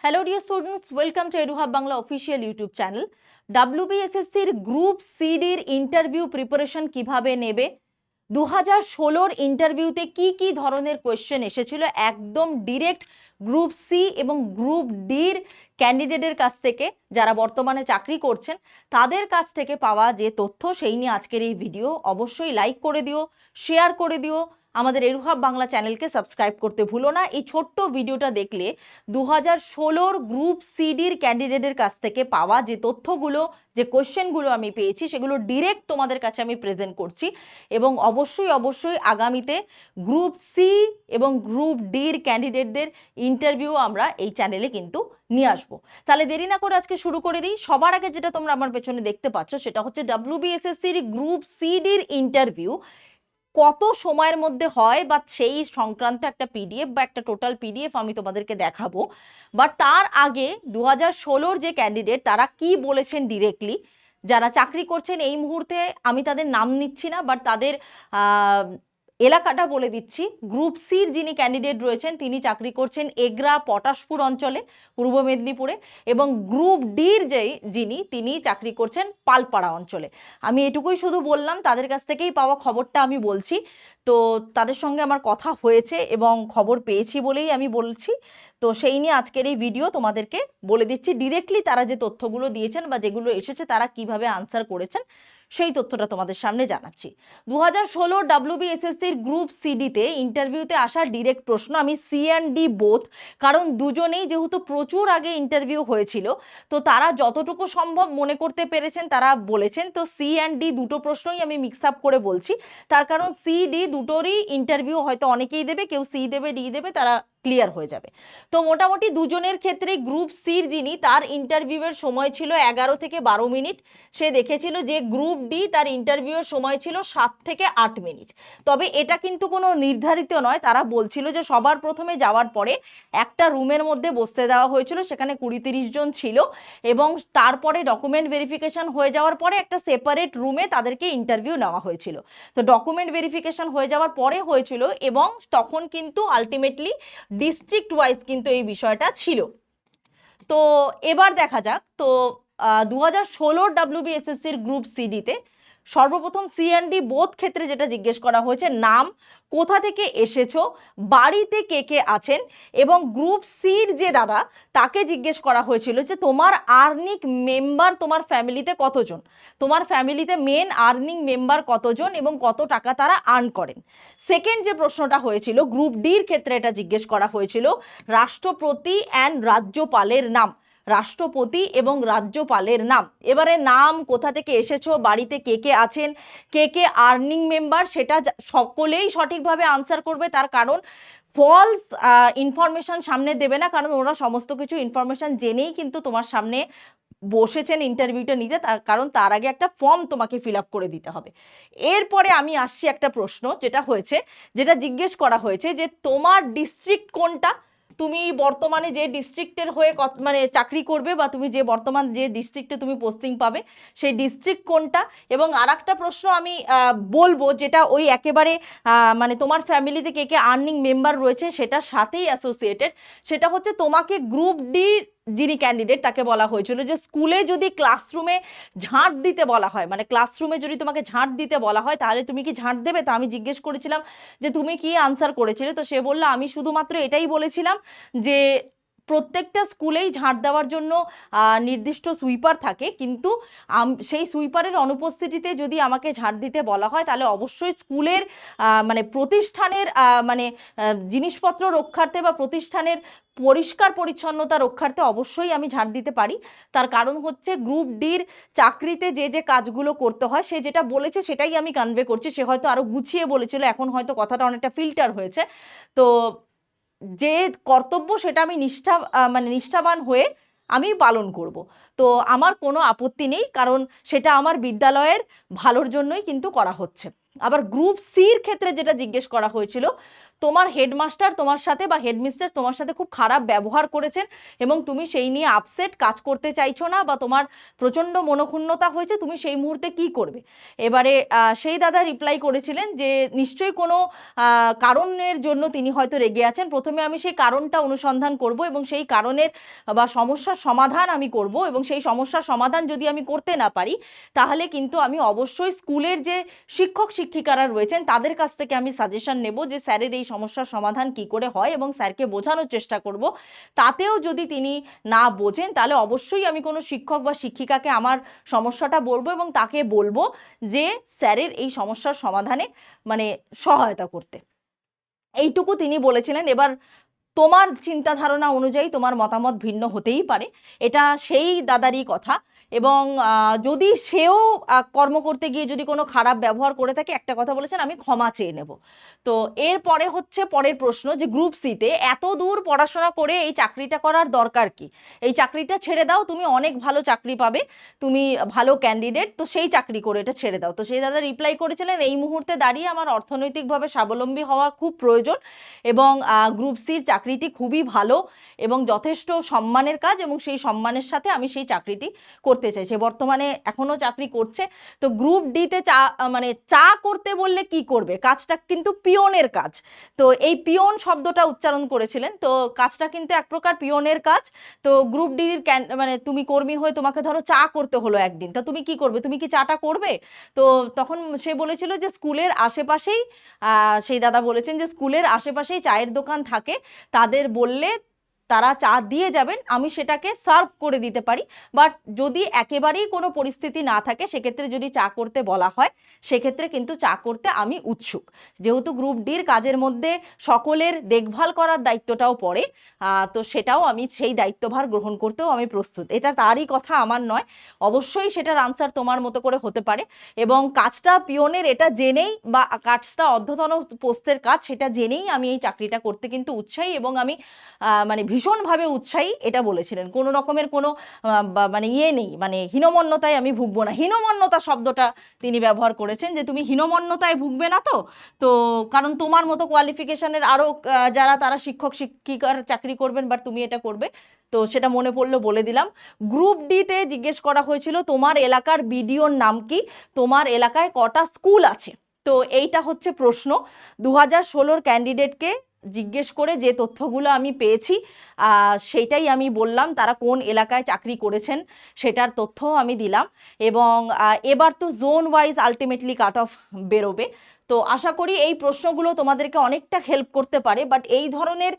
Hello dear students, welcome to EduHub Bangla official YouTube channel. WBSSC group সিডির interview preparation কিভাবে নেবে, 2016 ইন্টারভিউতে কি ধরনের কোয়েশ্চেন এসেছিল একদম ডিরেক্ট গ্রুপ সি এবং গ্রুপ ডির ক্যান্ডিডেটের কাছ থেকে, যারা বর্তমানে চাকরি করছেন তাদের কাছ থেকে পাওয়া যে তথ্য, সেই নিয়ে আজকের এই ভিডিও। অবশ্যই লাইক করে দিও, শেয়ার করে দিও, আমাদের এডুহাব বাংলা চ্যানেলকে সাবস্ক্রাইব করতে ভুলো না। এই ছোট্ট ভিডিওটা দেখলে 2016 গ্রুপ সিডির ক্যান্ডিডেটের কাছ থেকে পাওয়া যে তথ্যগুলো, যে কোশ্চেনগুলো আমি পেয়েছি, সেগুলো ডিরেক্ট তোমাদের কাছে আমি প্রেজেন্ট করছি। এবং অবশ্যই আগামীতে গ্রুপ সি এবং গ্রুপ ডির ক্যান্ডিডেটদের ইন্টারভিউ আমরা এই চ্যানেলে কিন্তু নিয়ে আসবো। তাহলে দেরি না করে আজকে শুরু করে দিই। সবার আগে যেটা তোমরা আমার পেছনে দেখতে পাচ্ছ সেটা হচ্ছে WBSSCর গ্রুপ সিডির ইন্টারভিউ কত সময়ের মধ্যে হয় বা সেই সংক্রান্ত একটা পিডিএফ বা একটা টোটাল পিডিএফ আমি তোমাদেরকে দেখাবো। বাট তার আগে 2016 যে ক্যান্ডিডেট তারা কি বলেছেন ডিরেক্টলি, যারা চাকরি করছেন এই মুহূর্তে আমি তাদের নাম নিচ্ছি না, বাট তাদের এলাকাটা বলে দিচ্ছি। গ্রুপ সির যিনি ক্যান্ডিডেট রয়েছেন তিনি চাকরি করছেন এগরা পটাশপুর অঞ্চলে, পূর্ব মেদিনীপুরে, এবং গ্রুপ ডির তিনি চাকরি করছেন পালপাড়া অঞ্চলে। আমি এটুকুই শুধু বললাম, তাদের কাছ থেকেই পাওয়া খবরটা আমি বলছি। তো তাদের সঙ্গে আমার কথা হয়েছে এবং খবর পেয়েছি বলেই আমি বলছি। তো সেই নিয়ে আজকের এই ভিডিও তোমাদেরকে বলে দিচ্ছি ডিরেক্টলি তারা যে তথ্যগুলো দিয়েছেন বা যেগুলো এসেছে তারা কিভাবে আনসার করেছেন সেই তথ্যটা তোমাদের সামনে জানাচ্ছি। 2016 WBSSCর গ্রুপ সিডিতে ইন্টারভিউতে আসা ডিরেক্ট প্রশ্ন, আমি সি অ্যান্ড ডি বোথ, কারণ দুজনেই যেহেতু প্রচুর আগে ইন্টারভিউ হয়েছিল তো তারা যতটুকু সম্ভব মনে করতে পেরেছেন তারা বলেছেন। তো সি অ্যান্ড ডি দুটো প্রশ্নই আমি মিক্স আপ করে বলছি, তার কারণ সি ডি দুটোরই ইন্টারভিউ হয়তো অনেকেই দেবে, কেউ সি দেবে ডি দেবে, তারা ক্লিয়ার হয়ে যাবে। তো মোটামুটি দুজনের ক্ষেত্রে গ্রুপ সির যিনি, তার ইন্টারভিউয়ের সময় ছিল 11 থেকে 12 মিনিট। সে দেখেছিল যে গ্রুপ ডি তার ইন্টারভিউয়ের সময় ছিল 7 থেকে 8 মিনিট। তবে এটা কিন্তু কোনো নির্ধারিত নয়, তারা বলছিল যে সবার প্রথমে যাওয়ার পরে একটা রুমের মধ্যে বসতে দেওয়া হয়েছিল, সেখানে 20-30 জন ছিল, এবং তারপরে ডকুমেন্ট ভেরিফিকেশন হয়ে যাওয়ার পরে একটা সেপারেট রুমে তাদেরকে ইন্টারভিউ নেওয়া হয়েছিল। তো ডকুমেন্ট ভেরিফিকেশন হয়ে যাওয়ার পরে হয়েছিল, এবং তখন কিন্তু আলটিমেটলি ডিস্ট্রিক্ট ওয়াইজ কিন্তু এই বিষয়টা ছিল। তো এবার দেখা যাক। তো 2016 WBSSCর গ্রুপ সিডিতে সর্বপ্রথম সি অ্যান্ড ডি বোথ ক্ষেত্রে যেটা জিজ্ঞেস করা হয়েছে, নাম, কোথা থেকে এসেছো, বাড়িতে কে আছেন, এবং গ্রুপ সির যে দাদা তাকে জিজ্ঞেস করা হয়েছিল যে তোমার আর্নিং মেম্বার তোমার ফ্যামিলিতে কতজন, তোমার ফ্যামিলিতে মেন আর্নিং মেম্বার কতজন এবং কত টাকা তারা আর্ন করেন। সেকেন্ড যে প্রশ্নটা হয়েছিল গ্রুপ ডির ক্ষেত্রে, এটা জিজ্ঞেস করা হয়েছিল রাষ্ট্রপতি অ্যান্ড রাজ্যপালের নাম, রাষ্ট্রপতি এবং রাজ্যপালের নাম। এবারে নাম, কোথা থেকে এসেছো, বাড়িতে কে আছেন, কে আর্নিং মেম্বার, সেটা সকলেই সঠিকভাবে আনসার করবে। তার কারণ ফলস ইনফরমেশন সামনে দেবে না, কারণ ওরা সমস্ত কিছু ইনফরমেশন জেনেই কিন্তু তোমার সামনে বসেছেন ইন্টারভিউটা নিতে, তার কারণ তার আগে একটা ফর্ম তোমাকে ফিল আপ করে দিতে হবে। এরপরে আমি আসছি একটা প্রশ্ন যেটা হয়েছে, যেটা জিজ্ঞেস করা হয়েছে যে তোমার ডিস্ট্রিক্ট কোনটা, তুমি বর্তমানে যে ডিস্ট্রিক্টের হয়ে মানে চাকরি করবে, বা তুমি যে বর্তমান যে ডিস্ট্রিক্টে তুমি পোস্টিং পাবে সেই ডিস্ট্রিক্ট কোনটা। এবং আর একটা প্রশ্ন আমি বলবো যেটা ওই একেবারে মানে তোমার ফ্যামিলিতে কে আর্নিং মেম্বার রয়েছে সেটার সাথেই অ্যাসোসিয়েটেড, সেটা হচ্ছে তোমাকে গ্রুপ ডি যিনি ক্যান্ডিডেট তাকে বলা হয়েছিল যে স্কুলে যদি ক্লাসরুমে ঝাঁট দিতে বলা হয়, মানে ক্লাসরুমে যদি তোমাকে ঝাঁট দিতে বলা হয় তাহলে তুমি কি ঝাঁট দেবে। তো আমি জিজ্ঞেস করেছিলাম যে তুমি কি আনসার করেছিলে, তো সে বললো আমি শুধুমাত্র এটাই বলেছিলাম যে প্রত্যেকটা স্কুলেই ঝাঁট দেওয়ার জন্য নির্দিষ্ট সুইপার থাকে, কিন্তু সেই সুইপারের অনুপস্থিতিতে যদি আমাকে ঝাঁট দিতে বলা হয় তাহলে অবশ্যই স্কুলের মানে প্রতিষ্ঠানের মানে জিনিসপত্র রক্ষার্থে বা প্রতিষ্ঠানের পরিষ্কার পরিচ্ছন্নতা রক্ষার্থে অবশ্যই আমি ঝাঁট দিতে পারি। তার কারণ হচ্ছে গ্রুপ ডির চাকরিতে যে কাজগুলো করতে হয় সে যেটা বলেছে সেটাই আমি কনভে করছি। সে হয়তো আরো গুছিয়ে বলেছিল, এখন হয়তো কথাটা অনেকটা ফিল্টার হয়েছে। তো যে কর্তব্য সেটা আমি মানে নিষ্ঠাবান হয়ে আমি পালন করব। তো আমার কোনো আপত্তি নেই, কারণ সেটা আমার বিদ্যালয়ের ভালোর জন্যই কিন্তু করা হচ্ছে। আবার গ্রুপ সির ক্ষেত্রে যেটা জিজ্ঞেস করা হয়েছিল, তোমার হেডমাস্টার তোমার সাথে বা হেডমিস্ট্রেস তোমার সাথে খুব খারাপ ব্যবহার করেছেন এবং তুমি সেই নিয়ে আপসেট, কাজ করতে চাইছো না বা তোমার প্রচণ্ড মনোক্ষুণ্ণতা হয়েছে, তুমি সেই মুহূর্তে কি করবে? এবারে সেই দাদা রিপ্লাই করেছিলেন যে নিশ্চয়ই কোনো কারণের জন্য তিনি হয়তো রেগে আছেন। প্রথমে আমি সেই কারণটা অনুসন্ধান করব এবং সেই কারণের বা সমস্যার সমাধান আমি করব, এবং সেই সমস্যার সমাধান যদি আমি করতে না পারি তাহলে কিন্তু আমি অবশ্যই স্কুলের যে শিক্ষক শিক্ষিকারা রয়েছেন তাদের কাছ থেকে আমি সাজেশন নেব যে স্যারের এই সমস্যার সমাধান কি করে হয়, এবং স্যারকে বোঝানোর চেষ্টা করব। তাতেও যদি তিনি না বোঝেন তাহলে অবশ্যই আমি কোনো শিক্ষক বা শিক্ষিকাকে আমার সমস্যাটা বলবো এবং তাকে বলবো যে স্যারের এই সমস্যার সমাধানে মানে সহায়তা করতে। এইটুকু তিনি বলেছিলেন। এবার তোমার চিন্তা ধারণা অনুযায়ী তোমার মতামত ভিন্ন হতেই পারে, এটা সেই দাদারই কথা। এবং যদি সেও কর্ম করতে গিয়ে যদি কোনো খারাপ ব্যবহার করে থাকে, একটা কথা বলেছেন, আমি ক্ষমা চেয়ে নেব। তো এরপরে হচ্ছে পরের প্রশ্ন যে গ্রুপ সিতে এত দূর পড়াশোনা করে এই চাকরিটা করার দরকার কি? এই চাকরিটা ছেড়ে দাও, তুমি অনেক ভালো চাকরি পাবে, তুমি ভালো ক্যান্ডিডেট, তো সেই চাকরি করে এটা ছেড়ে দাও। তো সেই দাদা রিপ্লাই করেছিলেন, এই মুহূর্তে দাঁড়িয়ে আমার অর্থনৈতিকভাবে স্বাবলম্বী হওয়া খুব প্রয়োজন এবং গ্রুপ সির চাকরিটি খুবই ভালো এবং যথেষ্ট সম্মানের কাজ, এবং সেই সম্মানের সাথে আমি সেই চাকরিটি করতে চাইছি। বর্তমানে এখনো চাকরি করছে। তো গ্রুপ ডিতে মানে চা করতে বললে কি করবে? কাজটা কিন্তু পিয়নের কাজ। তো এই পিয়ন শব্দটা উচ্চারণ করেছিলেন। তো কাজটা কিন্তু এক প্রকার পিয়নের কাজ। তো গ্রুপ ডির মানে তুমি কর্মী হয়ে তোমাকে ধরো চা করতে হলো একদিন, তা তুমি কি করবে? তুমি কি চাটা করবে? তো তখন সে বলেছিল যে স্কুলের আশেপাশেই, সেই দাদা বলেছেন যে স্কুলের আশেপাশেই চায়ের দোকান থাকে, তাদের বললে তারা চা দিয়ে যাবেন, আমি সেটাকে সার্ভ করে দিতে পারি। বাট যদি একেবারেই কোনো পরিস্থিতি না থাকে, সেক্ষেত্রে যদি চা করতে বলা হয়, সেক্ষেত্রে কিন্তু চা করতে আমি উৎসুক। যেহেতু গ্রুপ ডির কাজের মধ্যে সকলের দেখভাল করার দায়িত্বটাও পড়ে, তো সেটাও আমি, সেই দায়িত্বভার গ্রহণ করতেও আমি প্রস্তুত। এটা তারই কথা, আমার নয়। অবশ্যই সেটার আনসার তোমার মতো করে হতে পারে। এবং কাজটা পিয়নের এটা জেনেই, বা কাজটা অর্ধতন পোস্টের কাজ সেটা জেনেই আমি এই চাকরিটা করতে কিন্তু উৎসাহী, এবং আমি মানে ভীষণভাবে উৎসাহী, এটা বলেছিলেন। কোনো রকমের কোনো মানে নেই, মানে হীনমন্যতায় আমি ভুগবো না। হীনমন্যতা শব্দটা তিনি ব্যবহার করেছেন যে তুমি হীনমন্যতায় ভুগবে না তো। তো কারণ তোমার মতো কোয়ালিফিকেশনের আরও যারা, তারা শিক্ষক শিক্ষিকার চাকরি করবেন, বাট তুমি এটা করবে। তো সেটা মনে পড়লো, বলে দিলাম। গ্রুপ ডিতে জিজ্ঞেস করা হয়েছিল তোমার এলাকার বিডিওর নাম কি, তোমার এলাকায় কটা স্কুল আছে। তো এইটা হচ্ছে প্রশ্ন। 2016 ক্যান্ডিডেটকে জিজ্ঞেস করে যে তথ্যগুলো আমি পেয়েছি সেটাই আমি বললাম। তারা কোন এলাকায় চাকরি করেছেন সেটার তথ্যও আমি দিলাম। এবং এবার তো zone wise ultimately cut off বেরোবে। তো আশা করি এই প্রশ্নগুলো তোমাদেরকে অনেকটা হেল্প করতে পারে। বাট এই ধরনের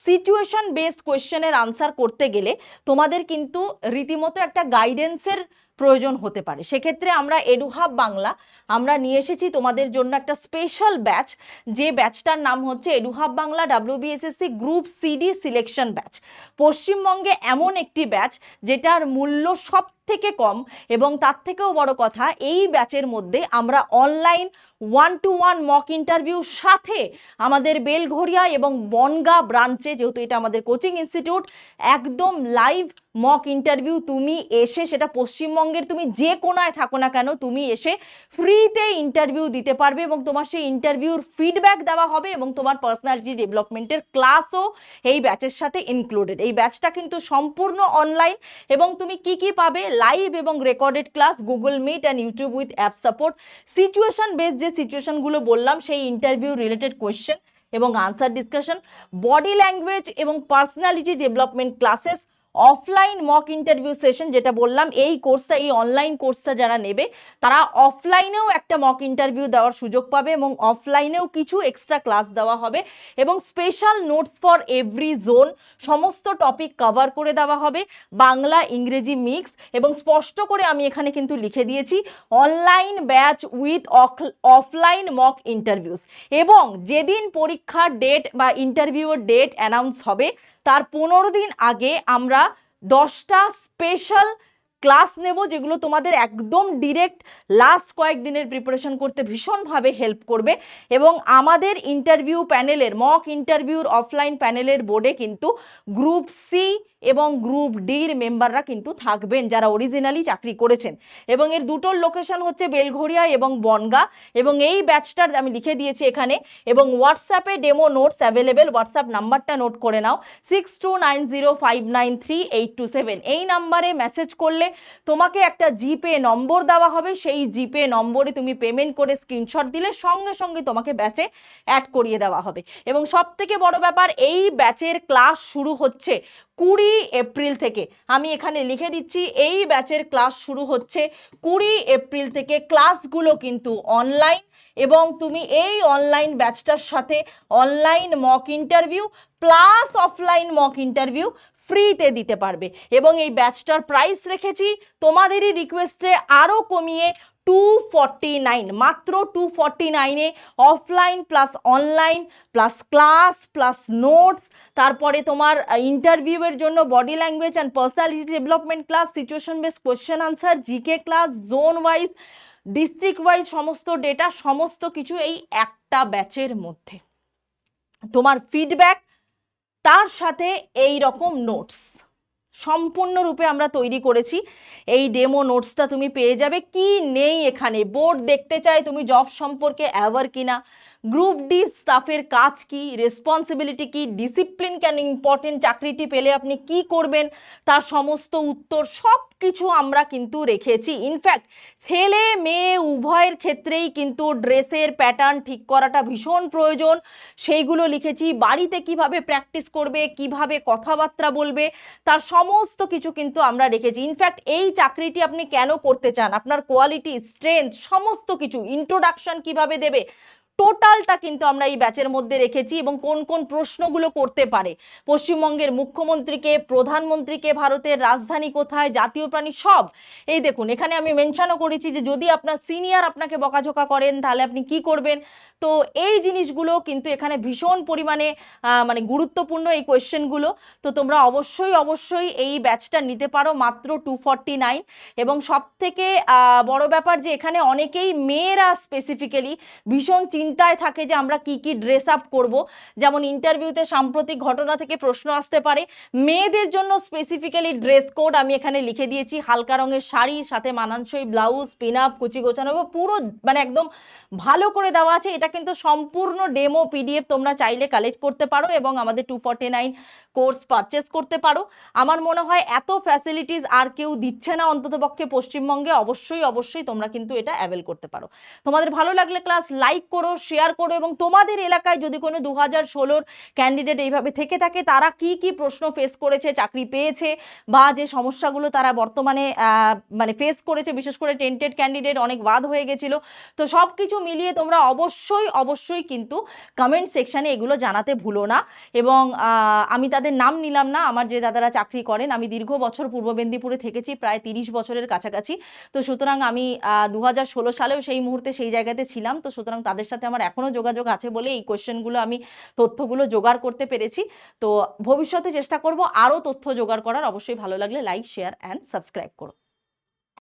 সিচুয়েশন বেসড কোয়েশ্চেনের আনসার করতে গেলে তোমাদের কিন্তু রীতিমতো একটা গাইডেন্সের প্রয়োজন হতে পারে। সেক্ষেত্রে আমরা এডুহাব বাংলা, আমরা নিয়ে এসেছি তোমাদের জন্য একটা স্পেশাল ব্যাচ, যে ব্যাচটার নাম হচ্ছে এডুহাব Bangla WBSSC group CD selection batch. পশ্চিমবঙ্গে এমন একটি ব্যাচ যেটার মূল্য সব থেকে কম, এবং তার থেকেও বড় কথা, এই ব্যাচের মধ্যে আমরা অনলাইন 1-to-1 মক ইন্টারভিউর সাথে আমাদের বেলঘরিয়া এবং বনগাঁ ব্রাঞ্চে, যেহেতু এটা আমাদের কোচিং ইনস্টিটিউট, একদম লাইভ মক ইন্টারভিউ তুমি এসে, সেটা পশ্চিমবঙ্গের তুমি যে কোনায় থাকো না কেন, তুমি এসে ফ্রিতে ইন্টারভিউ দিতে পারবে, এবং তোমার সেই ইন্টারভিউর ফিডব্যাক দেওয়া হবে, এবং তোমার পার্সোনালিটি ডেভেলপমেন্টের ক্লাসও এই ব্যাচের সাথে ইনক্লুডেড। এই ব্যাচটা কিন্তু সম্পূর্ণ অনলাইন, এবং তুমি কি কি পাবে? লাইভ এবং recorded class, Google Meet and YouTube with app support, situation based যে সিচুয়েশনগুলো বললাম সেই ইন্টারভিউ রিলেটেড কোয়েশ্চেন এবং আনসার ডিসকাশন, বডি ল্যাঙ্গুয়েজ এবং personality development classes, offline mock interview session, যেটা বললাম এই কোর্সটা, এই অনলাইন কোর্সটা যারা নেবে তারা অফলাইনেও একটা মক ইন্টারভিউ দেওয়ার সুযোগ পাবে, এবং অফলাইনেও কিছু এক্সট্রা ক্লাস দেওয়া হবে, এবং special notes for every zone, সমস্ত টপিক কভার করে দেওয়া হবে, বাংলা ইংরেজি মিক্স। এবং স্পষ্ট করে আমি এখানে কিন্তু লিখে দিয়েছি online batch with offline mock interviews. এবং যেদিন পরীক্ষার ডেট বা ইন্টারভিউর ডেট অ্যানাউন্স হবে তার 15 দিন আগে আমরা 10টা স্পেশাল ক্লাস নেব যেগুলো তোমাদের একদম ডিরেক্ট লাস্ট কয়েকদিনের প্রিপারেশন করতে ভীষণভাবে হেল্প করবে। এবং আমাদের ইন্টারভিউ প্যানেলের মক ইন্টারভিউর অফলাইন প্যানেলের বোর্ডে কিন্তু গ্রুপ সি এবং গ্রুপ ডির মেম্বাররা কিন্তু থাকবেন যারা অরিজিনালি চাকরি করেছেন। এবং এর দুটোর লোকেশন হচ্ছে বেলঘরিয়া এবং বনগাঁ। এবং এই ব্যাচটার আমি লিখে দিয়েছি এখানে। এবং হোয়াটসঅ্যাপে ডেমো নোটস অ্যাভেলেবেল, হোয়াটসঅ্যাপ নাম্বারটা নোট করে নাও 6290593827। এই নাম্বারে মেসেজ করলে তোমাকে একটা জিপে নম্বর দেওয়া হবে, সেই জিপে নম্বরে তুমি পেমেন্ট করে স্ক্রিনশট দিলে সঙ্গে সঙ্গে তোমাকে ব্যাচে অ্যাড করিয়ে দেওয়া হবে। এবং সব থেকে বড় ব্যাপার, এই ব্যাচের ক্লাস শুরু হচ্ছে 20 এপ্রিল থেকে। আমি এখানে লিখে দিচ্ছি, এই ব্যাচের ক্লাস শুরু হচ্ছে 20 এপ্রিল থেকে। ক্লাসগুলো কিন্তু অনলাইন এবং তুমি এই অনলাইন ব্যাচটার সাথে online mock interview plus offline mock interview ফ্রিতে দিতে পারবে। এবং এই ব্যাচটার প্রাইস রেখেছি তোমাদেরই রিকোয়েস্টে আরও কমিয়ে 249, মাত্র 249-এ offline plus online plus class plus notes, তারপরে তোমার ইন্টারভিউয়ের জন্য body language and personality development class, situation base question answer, GK class, zone wise district wise সমস্ত ডেটা, সমস্ত কিছু এই একটা ব্যাচের মধ্যে। তোমার ফিডব্যাক, তার সাথে এই রকম নোটস সম্পূর্ণরূপে আমরা তৈরি করেছি। এই ডেমো নোটসটা তুমি পেয়ে যাবে। কি নেই এখানে, বোর্ড দেখতে চাই তুমি জব সম্পর্কে অ্যাওয়ার কিনা, গ্রুপ ডি স্টাফের কাজ কি, রেসপন্সিবিলিটি কি, ডিসিপ্লিন কেন ইম্পর্টেন্ট, চাকরিটি পেলে আপনি কি করবেন তার সমস্ত উত্তর, সব কিছু আমরা কিন্তু রেখেছি। ইনফ্যাক্ট ছেলে মেয়ে উভয়ের ক্ষেত্রেই কিন্তু ড্রেসের প্যাটার্ন ঠিক করাটা ভীষণ প্রয়োজন, সেইগুলো লিখেছি। বাড়িতে কিভাবে প্র্যাকটিস করবে, কিভাবে কথাবার্তা বলবে, তার সমস্ত কিছু কিন্তু আমরা রেখেছি। ইনফ্যাক্ট এই চাকরিটি আপনি কেন করতে চান, আপনার কোয়ালিটি, স্ট্রেংথ, সমস্ত কিছু, ইন্ট্রোডাকশন কিভাবে দেবে, টোটালটা কিন্তু আমরা এই ব্যাচের মধ্যে রেখেছি। এবং কোন কোন প্রশ্নগুলো করতে পারে, পশ্চিমবঙ্গের মুখ্যমন্ত্রীকে, প্রধানমন্ত্রীকে, ভারতের রাজধানী কোথায়, জাতীয় প্রাণী, সব এই দেখুন এখানে আমি মেনশনও করেছি যে যদি আপনার সিনিয়র আপনাকে বকাঝকা করেন তাহলে আপনি কি করবেন। তো এই জিনিসগুলো কিন্তু এখানে ভীষণ পরিমাণে মানে গুরুত্বপূর্ণ এই কোয়েশ্চেনগুলো। তো তোমরা অবশ্যই অবশ্যই এই ব্যাচটা নিতে পারো মাত্র 249। এবং সব থেকে বড় ব্যাপার যে এখানে অনেকেই মেয়েরা স্পেসিফিক্যালি ভীষণ চিন্তায় থাকে যে আমরা কি কি ড্রেস আপ করবো। যেমন ইন্টারভিউতে সাম্প্রতিক ঘটনা থেকে প্রশ্ন আসতে পারে, মেয়েদের জন্য স্পেসিফিক্যালি ড্রেস কোড আমি এখানে লিখে দিয়েছি। হালকা রঙের শাড়ি, সাথে মানানসই ব্লাউজ, পিন আপ, কুচি গোছানো, পুরো মানে একদম ভালো করে দেওয়া আছে। এটা কিন্তু সম্পূর্ণ ডেমো পিডিএফ, তোমরা চাইলে কালেক্ট করতে পারো এবং আমাদের 249 কোর্স পারচেস করতে পারো। আমার মনে হয় এত ফ্যাসিলিটিস আর কেউ দিচ্ছে না অন্ততপক্ষে পশ্চিমবঙ্গে। অবশ্যই অবশ্যই তোমরা কিন্তু এটা অ্যাভেল করতে পারো। তোমাদের ভালো লাগলে ক্লাস লাইক করো, শেয়ার করো। এবং তোমাদের এলাকায় যদি কোনো 2016 ক্যান্ডিডেট এইভাবে থেকে থাকে, তারা কি কি প্রশ্ন ফেস করেছে, চাকরি পেয়েছে, বা যে সমস্যাগুলো তারা বর্তমানে মানে ফেস করেছে, বিশেষ করে টেন্টেড ক্যান্ডিডেট অনেক বাদ হয়ে গেছিল, তো সব কিছু মিলিয়ে তোমরা অবশ্যই অবশ্যই কিন্তু কমেন্ট সেকশানে এগুলো জানাতে ভুলো না। এবং আমি তাদের নাম নিলাম না, আমার যে দাদারা চাকরি করেন, আমি দীর্ঘ বছর পূর্ব মেদিনীপুরে থেকেছি, প্রায় 30 বছরের কাছাকাছি। তো সুতরাং আমি 2016 সালেও সেই মুহূর্তে সেই জায়গাতে ছিলাম। তো সুতরাং তাদের সাথে আমার এখনও যোগাযোগ আছে বলে এই কোয়েশ্চেনগুলো আমি তথ্যগুলো জোগাড় করতে পেরেছি। তো ভবিষ্যতে চেষ্টা করব আরও তথ্য জোগাড় করার। অবশ্যই ভালো লাগলে লাইক, শেয়ার অ্যান্ড সাবস্ক্রাইব করো।